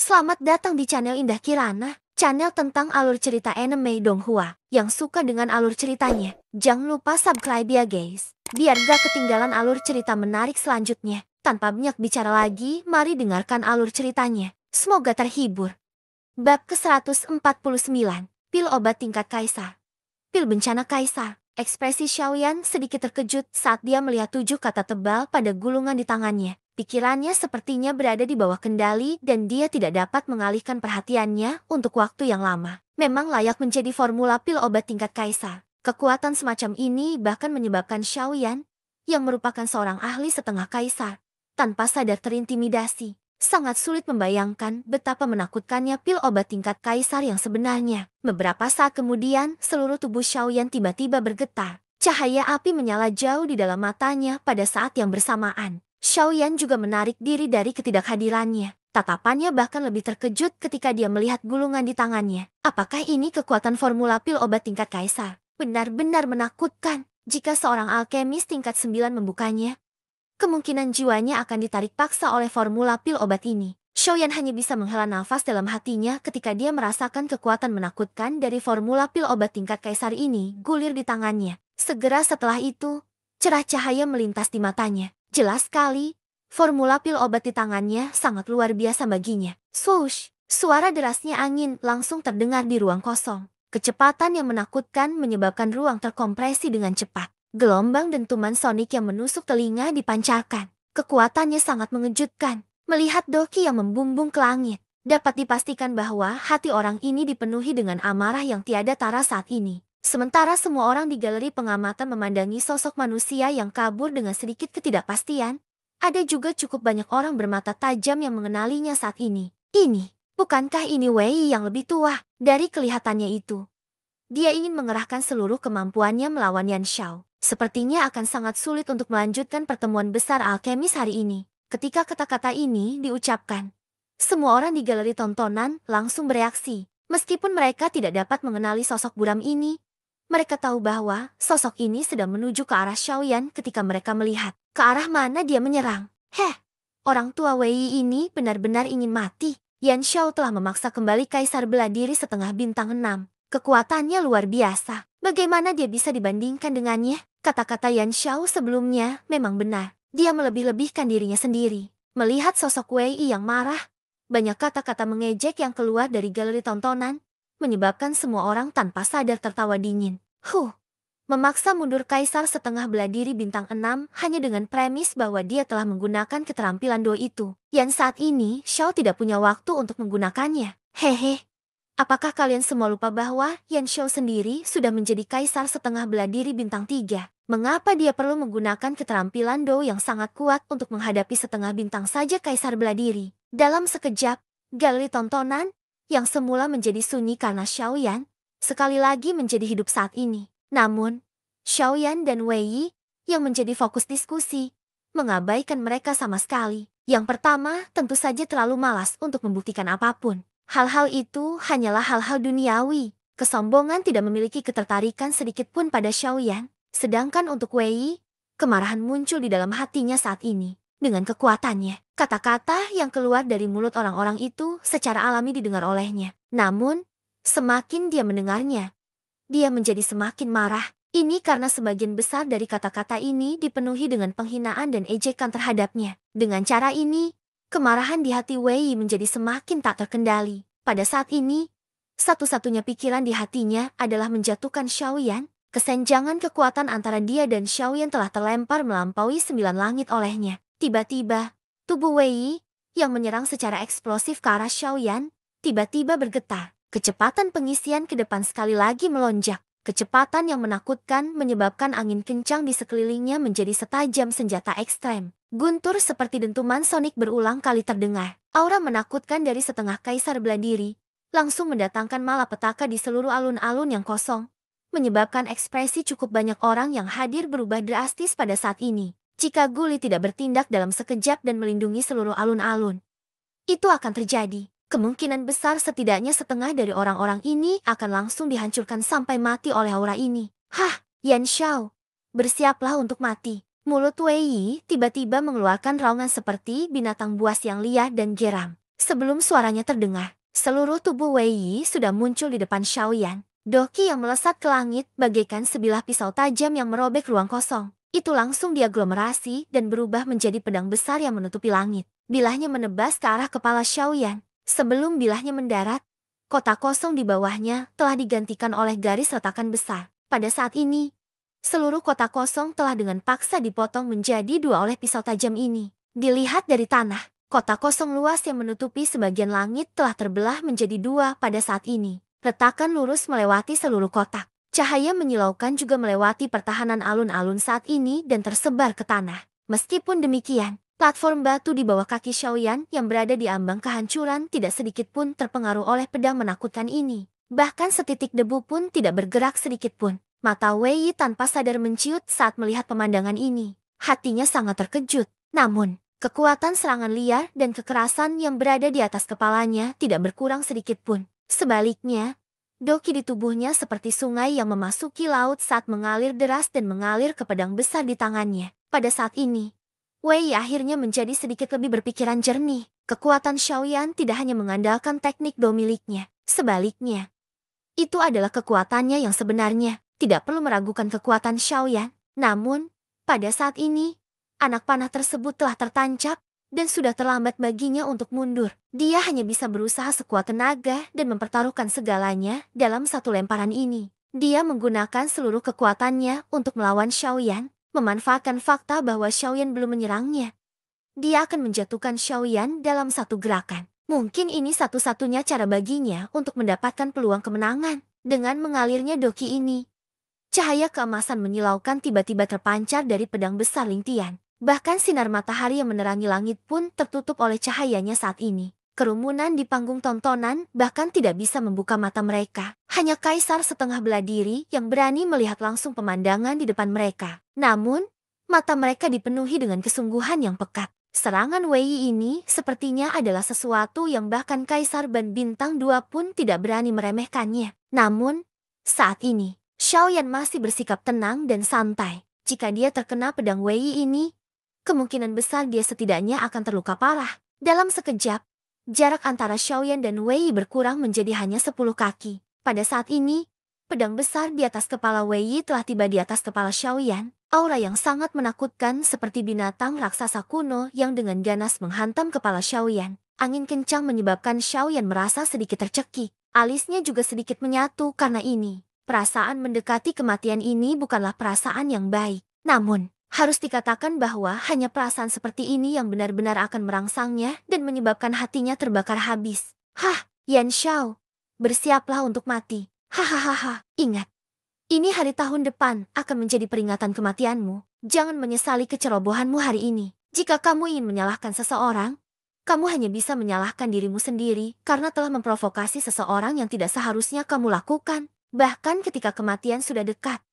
Selamat datang di channel Indah Kirana, channel tentang alur cerita anime Donghua. Yang suka dengan alur ceritanya, jangan lupa subscribe ya guys, biar gak ketinggalan alur cerita menarik selanjutnya. Tanpa banyak bicara lagi, mari dengarkan alur ceritanya. Semoga terhibur. Bab ke-149, Pil Obat Tingkat Kaisar. Pil Bencana Kaisar. Ekspresi Xiaoyan sedikit terkejut saat dia melihat 7 kata tebal pada gulungan di tangannya. Pikirannya sepertinya berada di bawah kendali dan dia tidak dapat mengalihkan perhatiannya untuk waktu yang lama. Memang layak menjadi formula pil obat tingkat kaisar. Kekuatan semacam ini bahkan menyebabkan Xiaoyan, yang merupakan seorang ahli setengah kaisar, tanpa sadar terintimidasi. Sangat sulit membayangkan betapa menakutkannya pil obat tingkat kaisar yang sebenarnya. Beberapa saat kemudian, seluruh tubuh Xiaoyan tiba-tiba bergetar. Cahaya api menyala jauh di dalam matanya pada saat yang bersamaan. Xiaoyan juga menarik diri dari ketidakhadirannya. Tatapannya bahkan lebih terkejut ketika dia melihat gulungan di tangannya. Apakah ini kekuatan formula pil obat tingkat kaisar? Benar-benar menakutkan. Jika seorang alkemis tingkat 9 membukanya, kemungkinan jiwanya akan ditarik paksa oleh formula pil obat ini. Xiaoyan hanya bisa menghela nafas dalam hatinya ketika dia merasakan kekuatan menakutkan dari formula pil obat tingkat kaisar ini gulir di tangannya. Segera setelah itu, cerah cahaya melintas di matanya. Jelas sekali, formula pil obat di tangannya sangat luar biasa baginya. Swoosh! Suara derasnya angin langsung terdengar di ruang kosong. Kecepatan yang menakutkan menyebabkan ruang terkompresi dengan cepat. Gelombang dentuman sonik yang menusuk telinga dipancarkan. Kekuatannya sangat mengejutkan. Melihat Doki yang membumbung ke langit, dapat dipastikan bahwa hati orang ini dipenuhi dengan amarah yang tiada tara saat ini. Sementara semua orang di galeri pengamatan memandangi sosok manusia yang kabur dengan sedikit ketidakpastian, ada juga cukup banyak orang bermata tajam yang mengenalinya saat ini. Bukankah ini Wei yang lebih tua? Dari kelihatannya itu, dia ingin mengerahkan seluruh kemampuannya melawan Yan Xiao. Sepertinya akan sangat sulit untuk melanjutkan pertemuan besar alkemis hari ini. Ketika kata-kata ini diucapkan, semua orang di galeri tontonan langsung bereaksi. Meskipun mereka tidak dapat mengenali sosok buram ini, mereka tahu bahwa sosok ini sedang menuju ke arah Xiaoyan ketika mereka melihat ke arah mana dia menyerang. Orang tua Wei ini benar-benar ingin mati. Yan Xiao telah memaksa kembali Kaisar Bela Diri setengah bintang 6. Kekuatannya luar biasa. Bagaimana dia bisa dibandingkan dengannya? Kata-kata Yan Xiao sebelumnya memang benar. Dia melebih-lebihkan dirinya sendiri. Melihat sosok Wei yang marah, banyak kata-kata mengejek yang keluar dari galeri tontonan, menyebabkan semua orang tanpa sadar tertawa dingin. Memaksa mundur Kaisar setengah bela diri bintang 6 hanya dengan premis bahwa dia telah menggunakan keterampilan Do itu. Yang saat ini, Xiao tidak punya waktu untuk menggunakannya. Apakah kalian semua lupa bahwa Yan Xiao sendiri sudah menjadi Kaisar setengah bela diri bintang 3? Mengapa dia perlu menggunakan keterampilan Do yang sangat kuat untuk menghadapi setengah bintang saja Kaisar bela diri? Dalam sekejap, galeri tontonan, yang semula menjadi sunyi karena Xiaoyan, sekali lagi menjadi hidup saat ini. Namun, Xiaoyan dan Wei, yang menjadi fokus diskusi, mengabaikan mereka sama sekali. Yang pertama, tentu saja terlalu malas untuk membuktikan apapun. Hal-hal itu hanyalah hal-hal duniawi. Kesombongan tidak memiliki ketertarikan sedikit pun pada Xiaoyan. Sedangkan untuk Wei, kemarahan muncul di dalam hatinya saat ini. Dengan kekuatannya, kata-kata yang keluar dari mulut orang-orang itu secara alami didengar olehnya. Namun, semakin dia mendengarnya, dia menjadi semakin marah. Ini karena sebagian besar dari kata-kata ini dipenuhi dengan penghinaan dan ejekan terhadapnya. Dengan cara ini, kemarahan di hati Wei menjadi semakin tak terkendali. Pada saat ini, satu-satunya pikiran di hatinya adalah menjatuhkan Xiaoyan. Kesenjangan kekuatan antara dia dan Xiaoyan telah terlempar melampaui 9 langit olehnya. Tiba-tiba, tubuh Wei, yang menyerang secara eksplosif ke arah Xiaoyan, tiba-tiba bergetar. Kecepatan pengisian ke depan sekali lagi melonjak. Kecepatan yang menakutkan menyebabkan angin kencang di sekelilingnya menjadi setajam senjata ekstrem. Guntur seperti dentuman sonik berulang kali terdengar. Aura menakutkan dari setengah Kaisar Bela Diri langsung mendatangkan malapetaka di seluruh alun-alun yang kosong, menyebabkan ekspresi cukup banyak orang yang hadir berubah drastis pada saat ini. Jika Guli tidak bertindak dalam sekejap dan melindungi seluruh alun-alun, itu akan terjadi. Kemungkinan besar setidaknya setengah dari orang-orang ini akan langsung dihancurkan sampai mati oleh aura ini. Yan Xiao, bersiaplah untuk mati. Mulut Wei tiba-tiba mengeluarkan raungan seperti binatang buas yang liar dan geram. Sebelum suaranya terdengar, seluruh tubuh Wei Yi sudah muncul di depan Xiaoyan. Doki yang melesat ke langit bagaikan sebilah pisau tajam yang merobek ruang kosong. Itu langsung diaglomerasi dan berubah menjadi pedang besar yang menutupi langit. Bilahnya menebas ke arah kepala Xiaoyan. Sebelum bilahnya mendarat, kotak kosong di bawahnya telah digantikan oleh garis retakan besar. Pada saat ini, seluruh kotak kosong telah dengan paksa dipotong menjadi dua oleh pisau tajam ini. Dilihat dari tanah, kotak kosong luas yang menutupi sebagian langit telah terbelah menjadi dua pada saat ini. Retakan lurus melewati seluruh kotak. Cahaya menyilaukan juga melewati pertahanan alun-alun saat ini dan tersebar ke tanah. Meskipun demikian, platform batu di bawah kaki Xiaoyan yang berada di ambang kehancuran tidak sedikit pun terpengaruh oleh pedang menakutkan ini. Bahkan setitik debu pun tidak bergerak sedikit pun. Mata Wei Yi tanpa sadar menciut saat melihat pemandangan ini. Hatinya sangat terkejut. Namun, kekuatan serangan liar dan kekerasan yang berada di atas kepalanya tidak berkurang sedikit pun. Sebaliknya, doki di tubuhnya seperti sungai yang memasuki laut saat mengalir deras dan mengalir ke pedang besar di tangannya. Pada saat ini, Wei Yi akhirnya menjadi sedikit lebih berpikiran jernih. Kekuatan Xiaoyan tidak hanya mengandalkan teknik do miliknya. Sebaliknya, itu adalah kekuatannya yang sebenarnya. Tidak perlu meragukan kekuatan Xiaoyan. Namun, pada saat ini, anak panah tersebut telah tertancap dan sudah terlambat baginya untuk mundur. Dia hanya bisa berusaha sekuat tenaga dan mempertaruhkan segalanya dalam satu lemparan ini. Dia menggunakan seluruh kekuatannya untuk melawan Xiaoyan, memanfaatkan fakta bahwa Xiaoyan belum menyerangnya. Dia akan menjatuhkan Xiaoyan dalam satu gerakan. Mungkin ini satu-satunya cara baginya untuk mendapatkan peluang kemenangan. Dengan mengalirnya doki ini, cahaya keemasan menyilaukan tiba-tiba terpancar dari pedang besar Lingtian. Bahkan sinar matahari yang menerangi langit pun tertutup oleh cahayanya saat ini. Kerumunan di panggung tontonan bahkan tidak bisa membuka mata mereka. Hanya kaisar setengah bela diri yang berani melihat langsung pemandangan di depan mereka. Namun, mata mereka dipenuhi dengan kesungguhan yang pekat. Serangan Wei Yi ini sepertinya adalah sesuatu yang bahkan Kaisar Ban Bintang 2 pun tidak berani meremehkannya. Namun, saat ini, Xiaoyan masih bersikap tenang dan santai. Jika dia terkena pedang Wei Yi ini, kemungkinan besar dia setidaknya akan terluka parah. Dalam sekejap, jarak antara Xiaoyan dan Wei Yi berkurang menjadi hanya 10 kaki. Pada saat ini, pedang besar di atas kepala Wei Yi telah tiba di atas kepala Xiaoyan. Aura yang sangat menakutkan seperti binatang raksasa kuno yang dengan ganas menghantam kepala Xiaoyan. Angin kencang menyebabkan Xiaoyan merasa sedikit tercekik. Alisnya juga sedikit menyatu karena ini. Perasaan mendekati kematian ini bukanlah perasaan yang baik. Namun, harus dikatakan bahwa hanya perasaan seperti ini yang benar-benar akan merangsangnya dan menyebabkan hatinya terbakar habis. Hah, Yan Xiao, bersiaplah untuk mati. Hahaha, ingat. Ini hari tahun depan akan menjadi peringatan kematianmu. Jangan menyesali kecerobohanmu hari ini. Jika kamu ingin menyalahkan seseorang, kamu hanya bisa menyalahkan dirimu sendiri karena telah memprovokasi seseorang yang tidak seharusnya kamu lakukan. Bahkan ketika kematian sudah dekat,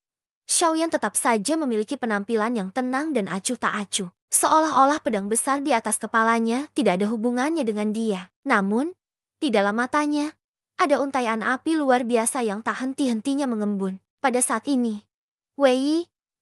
Xiaoyan tetap saja memiliki penampilan yang tenang dan acuh tak acuh. Seolah-olah pedang besar di atas kepalanya tidak ada hubungannya dengan dia. Namun, di dalam matanya, ada untaian api luar biasa yang tak henti-hentinya mengembun. Pada saat ini, Wei Yi,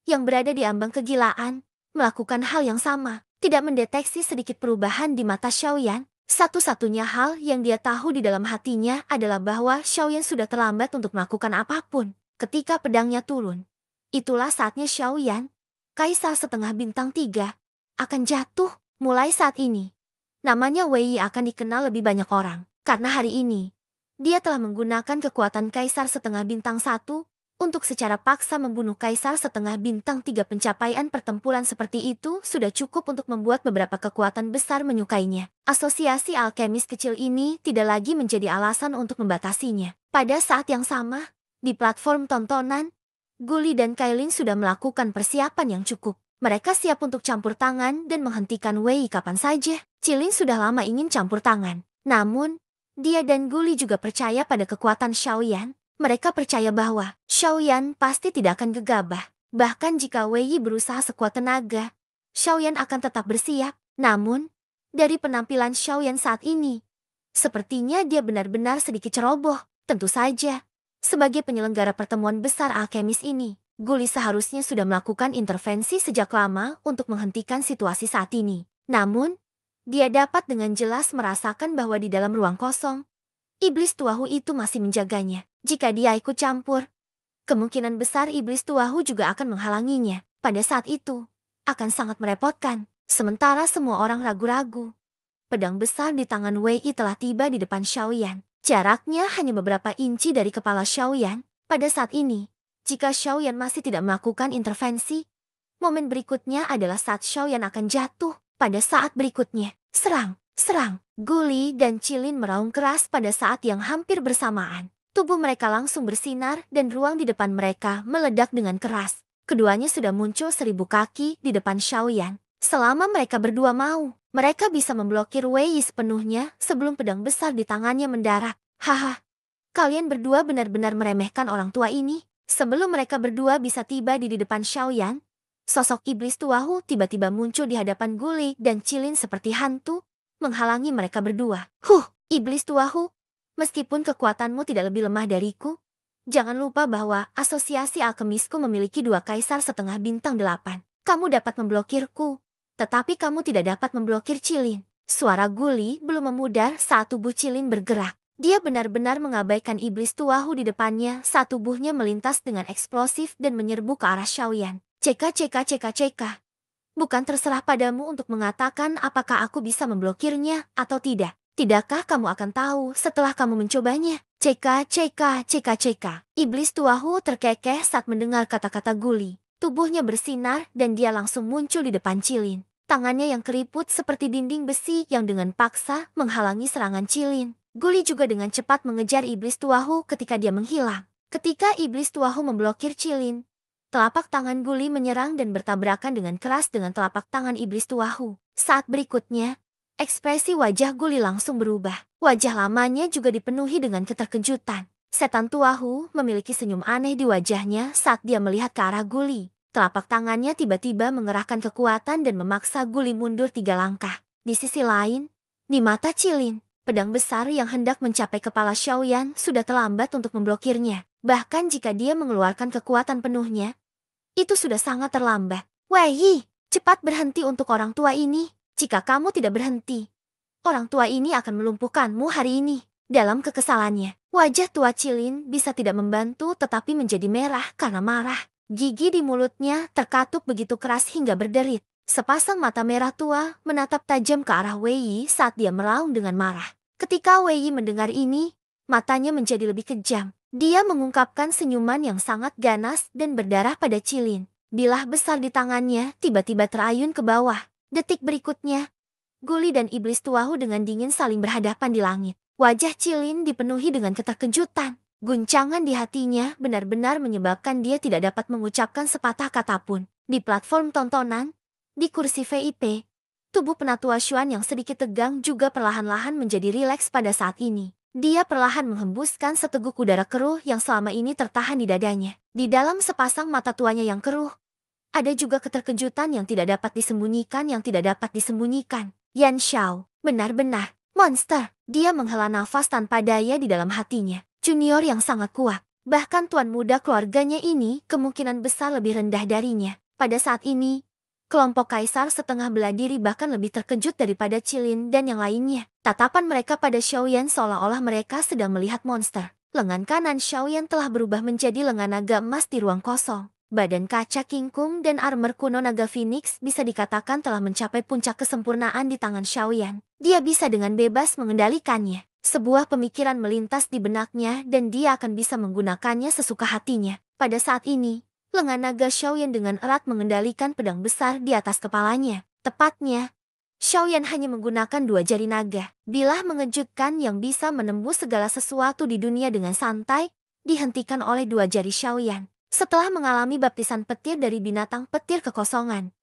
yang berada di ambang kegilaan, melakukan hal yang sama. Tidak mendeteksi sedikit perubahan di mata Xiaoyan. Satu-satunya hal yang dia tahu di dalam hatinya adalah bahwa Xiaoyan sudah terlambat untuk melakukan apapun. Ketika pedangnya turun, itulah saatnya Xiaoyan, Kaisar setengah bintang 3, akan jatuh. Mulai saat ini, namanya Wei Yi akan dikenal lebih banyak orang. Karena hari ini, dia telah menggunakan kekuatan Kaisar setengah bintang 1, untuk secara paksa membunuh Kaisar setengah bintang 3. Pencapaian pertempuran seperti itu sudah cukup untuk membuat beberapa kekuatan besar menyukainya. Asosiasi alkemis kecil ini tidak lagi menjadi alasan untuk membatasinya. Pada saat yang sama, di platform tontonan, Guli dan Kailin sudah melakukan persiapan yang cukup. Mereka siap untuk campur tangan dan menghentikan Wei kapan saja. Cilin sudah lama ingin campur tangan. Namun, dia dan Guli juga percaya pada kekuatan Xiaoyan. Mereka percaya bahwa Xiaoyan pasti tidak akan gegabah. Bahkan jika Wei Yi berusaha sekuat tenaga, Xiaoyan akan tetap bersiap. Namun, dari penampilan Xiaoyan saat ini, sepertinya dia benar-benar sedikit ceroboh. Tentu saja, sebagai penyelenggara pertemuan besar alkemis ini, Guli seharusnya sudah melakukan intervensi sejak lama untuk menghentikan situasi saat ini. Namun, Dia dapat dengan jelas merasakan bahwa di dalam ruang kosong, iblis tuahu itu masih menjaganya. Jika dia ikut campur, kemungkinan besar iblis tuahu juga akan menghalanginya. Pada saat itu, akan sangat merepotkan. Sementara semua orang ragu-ragu, pedang besar di tangan Wei Yi telah tiba di depan Xiaoyan. Jaraknya hanya beberapa inci dari kepala Xiaoyan. Pada saat ini, jika Xiaoyan masih tidak melakukan intervensi, momen berikutnya adalah saat Xiaoyan akan jatuh. Pada saat berikutnya, serang, serang. Guli dan Cilin meraung keras pada saat yang hampir bersamaan. Tubuh mereka langsung bersinar dan ruang di depan mereka meledak dengan keras. Keduanya sudah muncul 1000 kaki di depan Xiaoyan. Selama mereka berdua mau, mereka bisa memblokir Wei Yi sepenuhnya sebelum pedang besar di tangannya mendarat. Haha, kalian berdua benar-benar meremehkan orang tua ini. Sebelum mereka berdua bisa tiba di depan Xiaoyan, sosok iblis tuahu tiba-tiba muncul di hadapan Guli dan Cilin seperti hantu, menghalangi mereka berdua. Iblis tuahu, meskipun kekuatanmu tidak lebih lemah dariku, jangan lupa bahwa asosiasi alkemisku memiliki 2 kaisar setengah bintang 8. Kamu dapat memblokirku, tetapi kamu tidak dapat memblokir Cilin. Suara Guli belum memudar saat tubuh Cilin bergerak. Dia benar-benar mengabaikan iblis tuahu di depannya saat tubuhnya melintas dengan eksplosif dan menyerbu ke arah Xiaoyan. CK. Bukan terserah padamu untuk mengatakan apakah aku bisa memblokirnya atau tidak. Tidakkah kamu akan tahu setelah kamu mencobanya? CK. Iblis tuahu terkekeh saat mendengar kata-kata Guli. Tubuhnya bersinar dan dia langsung muncul di depan Cilin. Tangannya yang keriput seperti dinding besi yang dengan paksa menghalangi serangan Cilin. Guli juga dengan cepat mengejar iblis tuahu ketika dia menghilang. Ketika iblis tuahu memblokir Cilin, telapak tangan Guli menyerang dan bertabrakan dengan keras dengan telapak tangan iblis tuahu. Saat berikutnya, ekspresi wajah Guli langsung berubah. Wajah lamanya juga dipenuhi dengan keterkejutan. Setan tuahu memiliki senyum aneh di wajahnya saat dia melihat ke arah Guli. Telapak tangannya tiba-tiba mengerahkan kekuatan dan memaksa Guli mundur 3 langkah. Di sisi lain, di mata Cilin, pedang besar yang hendak mencapai kepala Xiaoyan sudah terlambat untuk memblokirnya. Bahkan jika dia mengeluarkan kekuatan penuhnya, itu sudah sangat terlambat. Wei Yi, cepat berhenti untuk orang tua ini. Jika kamu tidak berhenti, orang tua ini akan melumpuhkanmu hari ini. Dalam kekesalannya, wajah tua Cilin bisa tidak membantu tetapi menjadi merah karena marah. Gigi di mulutnya terkatup begitu keras hingga berderit. Sepasang mata merah tua menatap tajam ke arah Wei Yi saat dia meraung dengan marah. Ketika Wei Yi mendengar ini, matanya menjadi lebih kejam. Dia mengungkapkan senyuman yang sangat ganas dan berdarah pada Cilin. Bilah besar di tangannya tiba-tiba terayun ke bawah. Detik berikutnya, Guli dan iblis tuahu dengan dingin saling berhadapan di langit. Wajah Cilin dipenuhi dengan keterkejutan. Guncangan di hatinya benar-benar menyebabkan dia tidak dapat mengucapkan sepatah kata pun. Di platform tontonan, di kursi VIP, tubuh penatua Xuan yang sedikit tegang juga perlahan-lahan menjadi rileks pada saat ini. Dia perlahan menghembuskan seteguk udara keruh yang selama ini tertahan di dadanya. Di dalam sepasang mata tuanya yang keruh, ada juga keterkejutan yang tidak dapat disembunyikan. Yan Xiao, benar-benar monster. Dia menghela nafas tanpa daya di dalam hatinya. Junior yang sangat kuat. Bahkan tuan muda keluarganya ini kemungkinan besar lebih rendah darinya. Pada saat ini, kelompok kaisar setengah bela diri bahkan lebih terkejut daripada Cilin dan yang lainnya. Tatapan mereka pada Xiaoyan seolah-olah mereka sedang melihat monster. Lengan kanan Xiaoyan telah berubah menjadi lengan naga emas di ruang kosong. Badan kaca kingkung dan armor kuno naga Phoenix bisa dikatakan telah mencapai puncak kesempurnaan di tangan Xiaoyan. Dia bisa dengan bebas mengendalikannya. Sebuah pemikiran melintas di benaknya dan dia akan bisa menggunakannya sesuka hatinya. Pada saat ini, lengan naga Xiaoyan dengan erat mengendalikan pedang besar di atas kepalanya. Tepatnya, Xiaoyan hanya menggunakan 2 jari naga. Bilah mengejutkan yang bisa menembus segala sesuatu di dunia dengan santai, dihentikan oleh 2 jari Xiaoyan. Setelah mengalami baptisan petir dari binatang petir kekosongan,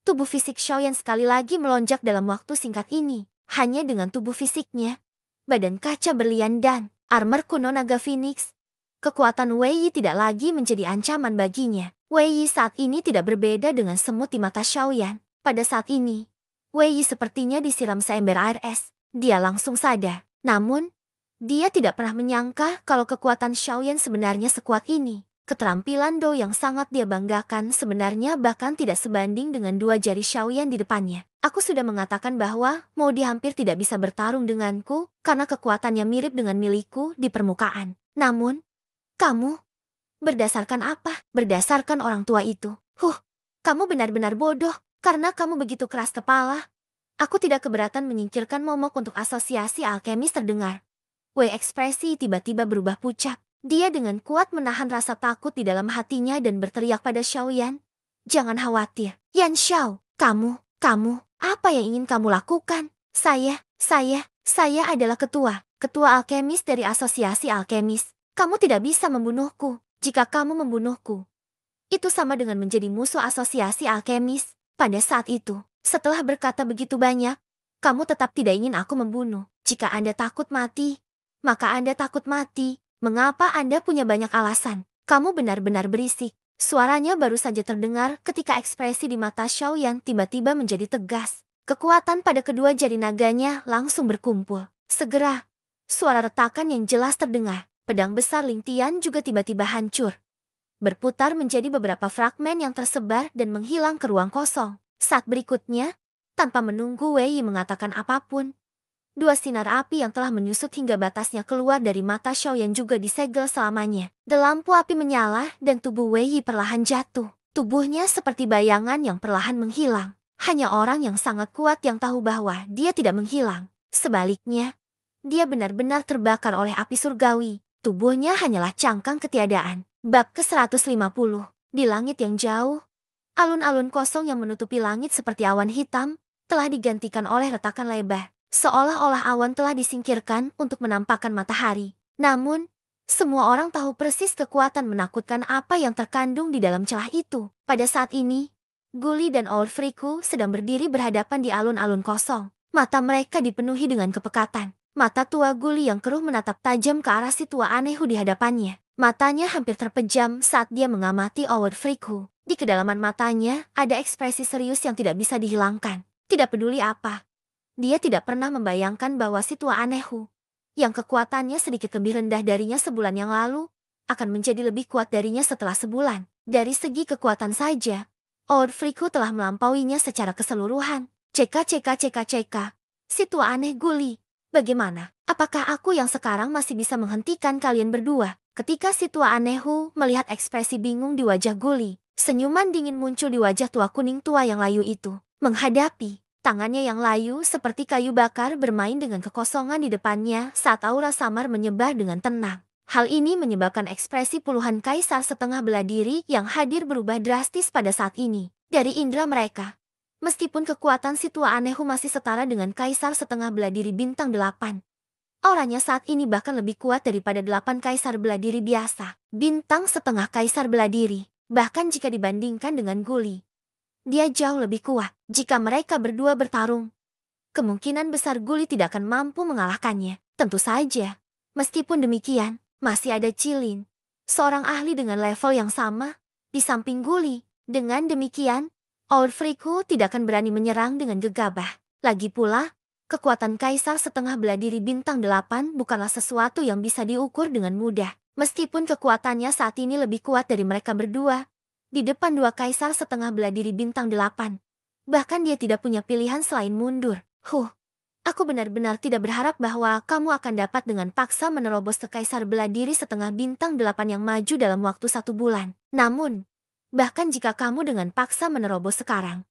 tubuh fisik Xiaoyan sekali lagi melonjak dalam waktu singkat ini. Hanya dengan tubuh fisiknya, badan kaca berlian dan armor kuno naga Phoenix, kekuatan Wei Yi tidak lagi menjadi ancaman baginya. Wei Yi saat ini tidak berbeda dengan semut di mata Xiaoyan. Pada saat ini, Wei Yi sepertinya disiram seember air es. Dia langsung sadar. Namun, dia tidak pernah menyangka kalau kekuatan Xiaoyan sebenarnya sekuat ini. Keterampilan Do yang sangat dia banggakan sebenarnya bahkan tidak sebanding dengan dua jari Xiaoyan di depannya. Aku sudah mengatakan bahwa Modi hampir tidak bisa bertarung denganku karena kekuatannya mirip dengan milikku di permukaan. Namun, kamu, berdasarkan apa? Berdasarkan orang tua itu. Kamu benar-benar bodoh karena kamu begitu keras kepala. Aku tidak keberatan menyingkirkan momok untuk asosiasi alkemis terdengar. Wei ekspresi tiba-tiba berubah pucat. Dia dengan kuat menahan rasa takut di dalam hatinya dan berteriak pada Xiaoyan. Jangan khawatir. Yan Xiao, kamu, apa yang ingin kamu lakukan? Saya adalah ketua alkemis dari asosiasi alkemis. Kamu tidak bisa membunuhku. Jika kamu membunuhku, itu sama dengan menjadi musuh asosiasi alkemis. Pada saat itu, setelah berkata begitu banyak, kamu tetap tidak ingin aku membunuh. Jika Anda takut mati, maka Anda takut mati. Mengapa Anda punya banyak alasan? Kamu benar-benar berisik. Suaranya baru saja terdengar ketika ekspresi di mata Xiaoyan tiba-tiba menjadi tegas. Kekuatan pada kedua jari naganya langsung berkumpul. Segera, suara retakan yang jelas terdengar. Pedang besar Ling Tian juga tiba-tiba hancur, berputar menjadi beberapa fragmen yang tersebar dan menghilang ke ruang kosong. Saat berikutnya, tanpa menunggu Wei Yi mengatakan apapun, dua sinar api yang telah menyusut hingga batasnya keluar dari mata Xiaoyan juga disegel selamanya. Lampu api menyala dan tubuh Wei Yi perlahan jatuh. Tubuhnya seperti bayangan yang perlahan menghilang. Hanya orang yang sangat kuat yang tahu bahwa dia tidak menghilang. Sebaliknya, dia benar-benar terbakar oleh api surgawi. Tubuhnya hanyalah cangkang ketiadaan. Bab ke-150. Di langit yang jauh, alun-alun kosong yang menutupi langit seperti awan hitam telah digantikan oleh retakan lebar. Seolah-olah awan telah disingkirkan untuk menampakkan matahari. Namun, semua orang tahu persis kekuatan menakutkan apa yang terkandung di dalam celah itu. Pada saat ini, Guli dan Orfriku sedang berdiri berhadapan di alun-alun kosong. Mata mereka dipenuhi dengan kepekatan. Mata tua Guli yang keruh menatap tajam ke arah si tua Anehu di hadapannya. Matanya hampir terpejam saat dia mengamati Orfriku. Di kedalaman matanya ada ekspresi serius yang tidak bisa dihilangkan. Tidak peduli apa, dia tidak pernah membayangkan bahwa si tua Anehu, yang kekuatannya sedikit lebih rendah darinya sebulan yang lalu, akan menjadi lebih kuat darinya setelah sebulan. Dari segi kekuatan saja, Orfriku telah melampauinya secara keseluruhan. CK. Si tua aneh Guli, bagaimana? Apakah aku yang sekarang masih bisa menghentikan kalian berdua? Ketika si tua Anehu melihat ekspresi bingung di wajah Guli, senyuman dingin muncul di wajah tua kuning tua yang layu itu. Menghadapi tangannya yang layu seperti kayu bakar bermain dengan kekosongan di depannya saat aura samar menyebar dengan tenang. Hal ini menyebabkan ekspresi puluhan kaisar setengah bela diri yang hadir berubah drastis pada saat ini. Dari indera mereka, meskipun kekuatan si tua Anehu masih setara dengan kaisar setengah bela diri bintang 8, auranya saat ini bahkan lebih kuat daripada 8 kaisar bela diri biasa. Bintang setengah kaisar bela diri, bahkan jika dibandingkan dengan Guli, dia jauh lebih kuat. Jika mereka berdua bertarung, kemungkinan besar Guli tidak akan mampu mengalahkannya. Tentu saja, meskipun demikian, masih ada Cilin, seorang ahli dengan level yang sama, di samping Guli. Dengan demikian, Orfriku tidak akan berani menyerang dengan gegabah. Lagi pula, kekuatan kaisar setengah bela diri bintang 8 bukanlah sesuatu yang bisa diukur dengan mudah. Meskipun kekuatannya saat ini lebih kuat dari mereka berdua, di depan dua kaisar setengah bela diri bintang 8, bahkan dia tidak punya pilihan selain mundur. Aku benar-benar tidak berharap bahwa kamu akan dapat dengan paksa menerobos ke kaisar bela diri setengah bintang 8 yang maju dalam waktu 1 bulan. Namun, bahkan jika kamu dengan paksa menerobos sekarang,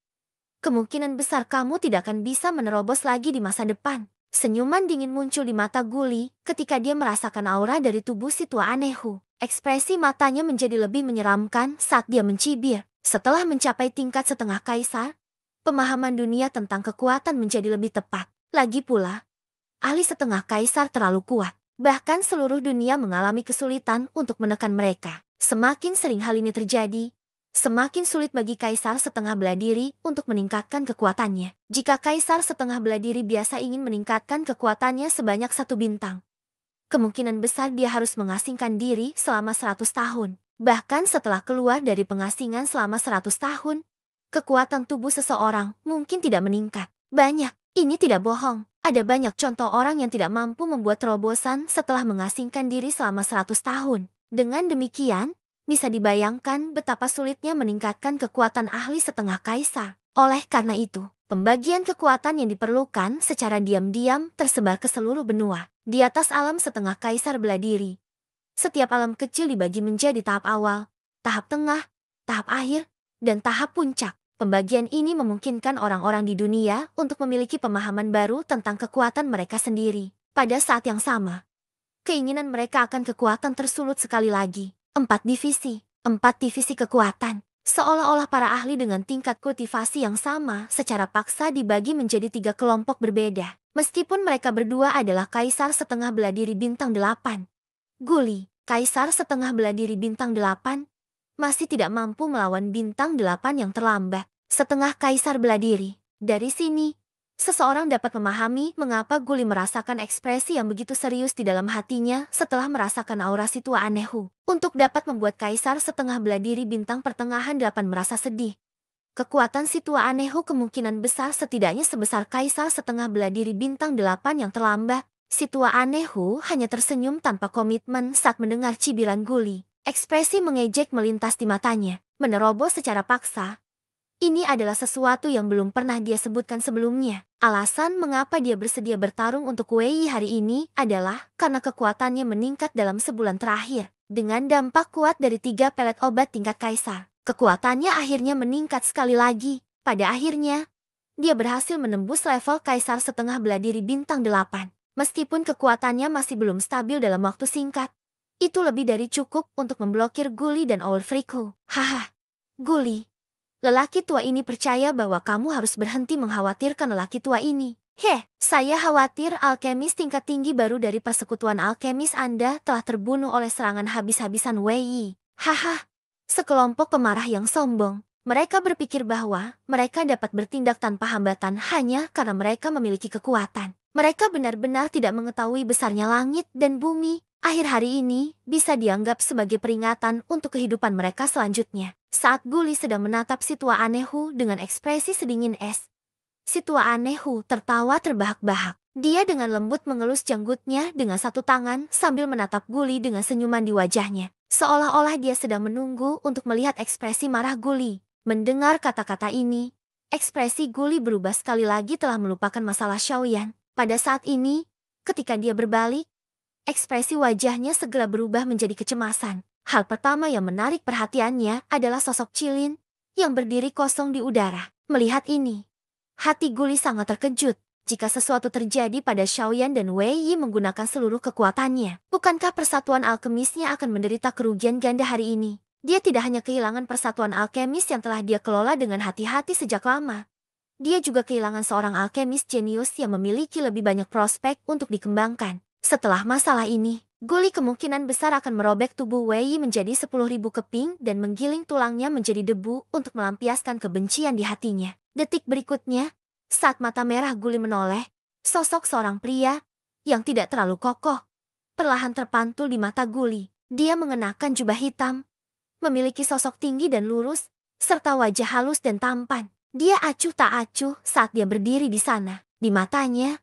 kemungkinan besar kamu tidak akan bisa menerobos lagi di masa depan. Senyuman dingin muncul di mata Guli ketika dia merasakan aura dari tubuh si tua Anehu. Ekspresi matanya menjadi lebih menyeramkan saat dia mencibir. Setelah mencapai tingkat setengah kaisar, pemahaman dunia tentang kekuatan menjadi lebih tepat. Lagi pula, ahli setengah kaisar terlalu kuat. Bahkan seluruh dunia mengalami kesulitan untuk menekan mereka. Semakin sering hal ini terjadi, semakin sulit bagi kaisar setengah bela diri untuk meningkatkan kekuatannya. Jika kaisar setengah bela diri biasa ingin meningkatkan kekuatannya sebanyak 1 bintang, kemungkinan besar dia harus mengasingkan diri selama 100 tahun. Bahkan setelah keluar dari pengasingan selama 100 tahun, kekuatan tubuh seseorang mungkin tidak meningkat. Ini tidak bohong. Ada banyak contoh orang yang tidak mampu membuat terobosan setelah mengasingkan diri selama 100 tahun. Dengan demikian, Bisa dibayangkan betapa sulitnya meningkatkan kekuatan ahli setengah kaisar. Oleh karena itu, pembagian kekuatan yang diperlukan secara diam-diam tersebar ke seluruh benua. Di atas alam setengah kaisar bela diri, setiap alam kecil dibagi menjadi tahap awal, tahap tengah, tahap akhir, dan tahap puncak. Pembagian ini memungkinkan orang-orang di dunia untuk memiliki pemahaman baru tentang kekuatan mereka sendiri. Pada saat yang sama, keinginan mereka akan kekuatan tersulut sekali lagi. 4 divisi kekuatan. Seolah-olah para ahli dengan tingkat kultivasi yang sama secara paksa dibagi menjadi 3 kelompok berbeda. Meskipun mereka berdua adalah kaisar setengah bela diri bintang 8. Guli, kaisar setengah bela diri bintang 8, masih tidak mampu melawan bintang 8 yang terlambat. Setengah kaisar bela diri. Dari sini, seseorang dapat memahami mengapa Guli merasakan ekspresi yang begitu serius di dalam hatinya setelah merasakan aura situa Anehu. Untuk dapat membuat kaisar setengah bela diri bintang pertengahan 8 merasa sedih, kekuatan situa Anehu kemungkinan besar setidaknya sebesar kaisar setengah bela diri bintang 8 yang terlambat. Situa Anehu hanya tersenyum tanpa komitmen saat mendengar cibiran Guli. Ekspresi mengejek melintas di matanya, menerobos secara paksa. Ini adalah sesuatu yang belum pernah dia sebutkan sebelumnya. Alasan mengapa dia bersedia bertarung untuk Wei hari ini adalah karena kekuatannya meningkat dalam sebulan terakhir. Dengan dampak kuat dari 3 pelet obat tingkat kaisar, kekuatannya akhirnya meningkat sekali lagi. Pada akhirnya, dia berhasil menembus level kaisar setengah bela diri bintang 8. Meskipun kekuatannya masih belum stabil dalam waktu singkat, itu lebih dari cukup untuk memblokir Guli dan Ulfriku. Haha, Guli. Lelaki tua ini percaya bahwa kamu harus berhenti mengkhawatirkan lelaki tua ini. Saya khawatir alkemis tingkat tinggi baru dari persekutuan alkemis Anda telah terbunuh oleh serangan habis-habisan Wei. Haha, sekelompok pemarah yang sombong. Mereka berpikir bahwa mereka dapat bertindak tanpa hambatan hanya karena mereka memiliki kekuatan. Mereka benar-benar tidak mengetahui besarnya langit dan bumi. Akhir hari ini bisa dianggap sebagai peringatan untuk kehidupan mereka selanjutnya. Saat Guli sedang menatap Situa Anehu dengan ekspresi sedingin es, Situa Anehu tertawa terbahak-bahak. Dia dengan lembut mengelus janggutnya dengan satu tangan sambil menatap Guli dengan senyuman di wajahnya. Seolah-olah dia sedang menunggu untuk melihat ekspresi marah Guli. Mendengar kata-kata ini, ekspresi Guli berubah sekali lagi telah melupakan masalah Xiaoyan. Pada saat ini, ketika dia berbalik, ekspresi wajahnya segera berubah menjadi kecemasan. Hal pertama yang menarik perhatiannya adalah sosok Cilin yang berdiri kosong di udara. Melihat ini, hati Guli sangat terkejut. Jika sesuatu terjadi pada Xiaoyan dan Wei Yi menggunakan seluruh kekuatannya, bukankah persatuan alkemisnya akan menderita kerugian ganda hari ini? Dia tidak hanya kehilangan persatuan alkemis yang telah dia kelola dengan hati-hati sejak lama. Dia juga kehilangan seorang alkemis jenius yang memiliki lebih banyak prospek untuk dikembangkan. Setelah masalah ini, Guli kemungkinan besar akan merobek tubuh Wei Yi menjadi 10.000 keping dan menggiling tulangnya menjadi debu untuk melampiaskan kebencian di hatinya. Detik berikutnya, saat mata merah Guli menoleh, sosok seorang pria yang tidak terlalu kokoh perlahan terpantul di mata Guli. Dia mengenakan jubah hitam, memiliki sosok tinggi dan lurus, serta wajah halus dan tampan. Dia acuh tak acuh saat dia berdiri di sana. Di matanya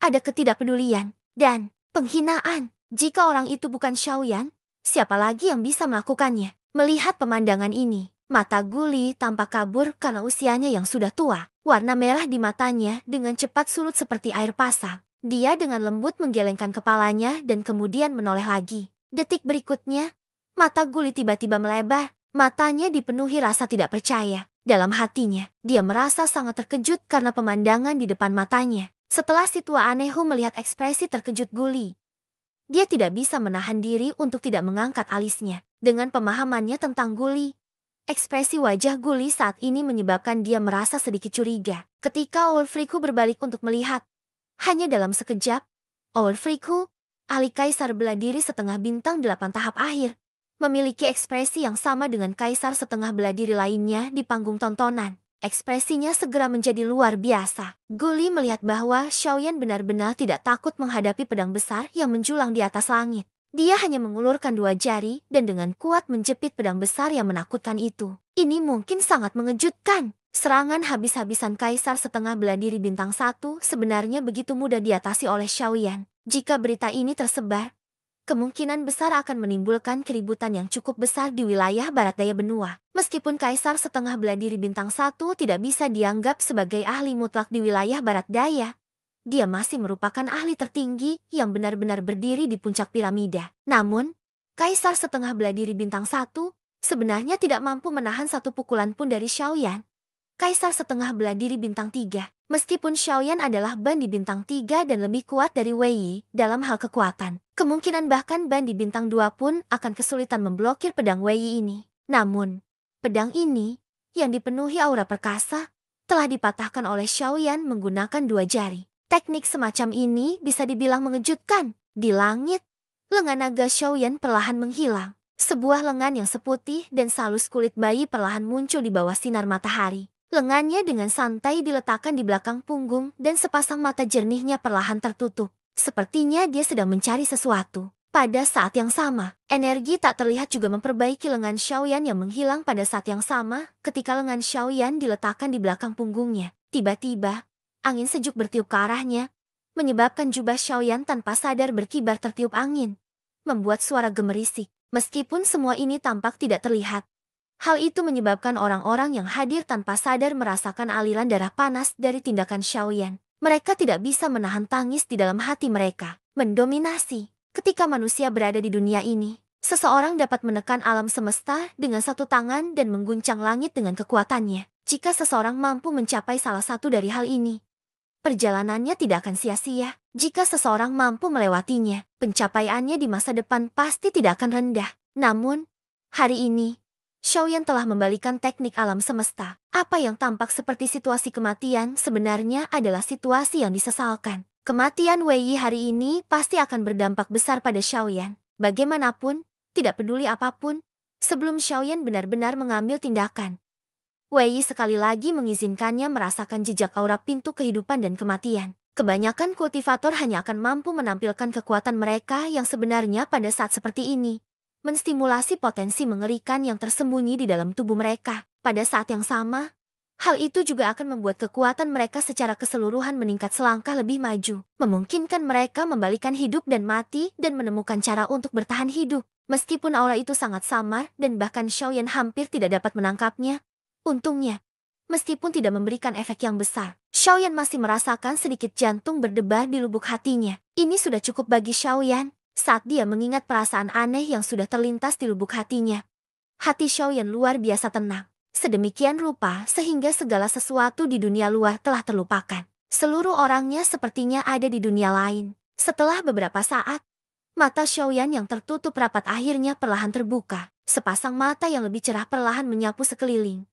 ada ketidakpedulian dan penghinaan. Jika orang itu bukan Xiaoyan, siapa lagi yang bisa melakukannya? Melihat pemandangan ini, mata Guli tampak kabur karena usianya yang sudah tua. Warna merah di matanya dengan cepat surut seperti air pasang. Dia dengan lembut menggelengkan kepalanya dan kemudian menoleh lagi. Detik berikutnya, mata Guli tiba-tiba melebar. Matanya dipenuhi rasa tidak percaya. Dalam hatinya, dia merasa sangat terkejut karena pemandangan di depan matanya. Setelah Situa Anehu melihat ekspresi terkejut Guli, dia tidak bisa menahan diri untuk tidak mengangkat alisnya. Dengan pemahamannya tentang Guli, ekspresi wajah Guli saat ini menyebabkan dia merasa sedikit curiga. Ketika Ulfriku berbalik untuk melihat, hanya dalam sekejap, Ulfriku, ahli kaisar bela diri setengah bintang 8 tahap akhir, memiliki ekspresi yang sama dengan kaisar setengah bela diri lainnya di panggung tontonan. Ekspresinya segera menjadi luar biasa. Guli melihat bahwa Xiaoyan benar-benar tidak takut menghadapi pedang besar yang menjulang di atas langit. Dia hanya mengulurkan 2 jari dan dengan kuat menjepit pedang besar yang menakutkan itu. Ini mungkin sangat mengejutkan. Serangan habis-habisan kaisar setengah bela diri bintang 1 sebenarnya begitu mudah diatasi oleh Xiaoyan. Jika berita ini tersebar, kemungkinan besar akan menimbulkan keributan yang cukup besar di wilayah barat daya benua. Meskipun Kaisar Setengah Bela Diri Bintang 1 tidak bisa dianggap sebagai ahli mutlak di wilayah barat daya, dia masih merupakan ahli tertinggi yang benar-benar berdiri di puncak piramida. Namun, Kaisar Setengah Bela Diri Bintang 1 sebenarnya tidak mampu menahan satu pukulan pun dari Xiaoyan, Kaisar Setengah Bela Diri Bintang 3. Meskipun Xiaoyan adalah ban di Bintang 3 dan lebih kuat dari Wei Yi dalam hal kekuatan, kemungkinan bahkan ban di Bintang 2 pun akan kesulitan memblokir pedang Wei Yi ini. Namun, pedang ini, yang dipenuhi aura perkasa, telah dipatahkan oleh Xiaoyan menggunakan dua jari. Teknik semacam ini bisa dibilang mengejutkan. Di langit, lengan naga Xiaoyan perlahan menghilang. Sebuah lengan yang seputih dan sehalus kulit bayi perlahan muncul di bawah sinar matahari. Lengannya dengan santai diletakkan di belakang punggung dan sepasang mata jernihnya perlahan tertutup. Sepertinya dia sedang mencari sesuatu. Pada saat yang sama, energi tak terlihat juga memperbaiki lengan Xiaoyan yang menghilang pada saat yang sama ketika lengan Xiaoyan diletakkan di belakang punggungnya. Tiba-tiba, angin sejuk bertiup ke arahnya, menyebabkan jubah Xiaoyan tanpa sadar berkibar tertiup angin, membuat suara gemerisik. Meskipun semua ini tampak tidak terlihat, hal itu menyebabkan orang-orang yang hadir tanpa sadar merasakan aliran darah panas dari tindakan Xiaoyan. Mereka tidak bisa menahan tangis di dalam hati mereka. Mendominasi. Ketika manusia berada di dunia ini, seseorang dapat menekan alam semesta dengan satu tangan dan mengguncang langit dengan kekuatannya. Jika seseorang mampu mencapai salah satu dari hal ini, perjalanannya tidak akan sia-sia. Jika seseorang mampu melewatinya, pencapaiannya di masa depan pasti tidak akan rendah. Namun, hari ini, Xiaoyan telah membalikan teknik alam semesta. Apa yang tampak seperti situasi kematian sebenarnya adalah situasi yang disesalkan. Kematian Wei Yi hari ini pasti akan berdampak besar pada Xiaoyan. Bagaimanapun, tidak peduli apapun, sebelum Xiaoyan benar-benar mengambil tindakan, Wei Yi sekali lagi mengizinkannya merasakan jejak aura pintu kehidupan dan kematian. Kebanyakan kultivator hanya akan mampu menampilkan kekuatan mereka yang sebenarnya pada saat seperti ini, menstimulasi potensi mengerikan yang tersembunyi di dalam tubuh mereka. Pada saat yang sama, hal itu juga akan membuat kekuatan mereka secara keseluruhan meningkat selangkah lebih maju, memungkinkan mereka membalikan hidup dan mati dan menemukan cara untuk bertahan hidup. Meskipun aura itu sangat samar dan bahkan Xiaoyan hampir tidak dapat menangkapnya, untungnya, meskipun tidak memberikan efek yang besar, Xiaoyan masih merasakan sedikit jantung berdebar di lubuk hatinya. Ini sudah cukup bagi Xiaoyan. Saat dia mengingat perasaan aneh yang sudah terlintas di lubuk hatinya, hati Xiaoyan luar biasa tenang. Sedemikian rupa sehingga segala sesuatu di dunia luar telah terlupakan. Seluruh orangnya sepertinya ada di dunia lain. Setelah beberapa saat, mata Xiaoyan yang tertutup rapat akhirnya perlahan terbuka. Sepasang mata yang lebih cerah perlahan menyapu sekeliling.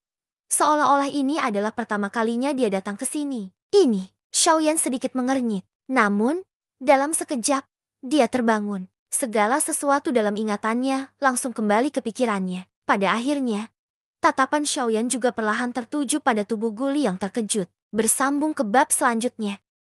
Seolah-olah ini adalah pertama kalinya dia datang ke sini. Ini, Xiaoyan sedikit mengernyit. Namun, dalam sekejap, dia terbangun. Segala sesuatu dalam ingatannya langsung kembali ke pikirannya. Pada akhirnya, tatapan Xiaoyan juga perlahan tertuju pada tubuh Guli yang terkejut. Bersambung ke bab selanjutnya.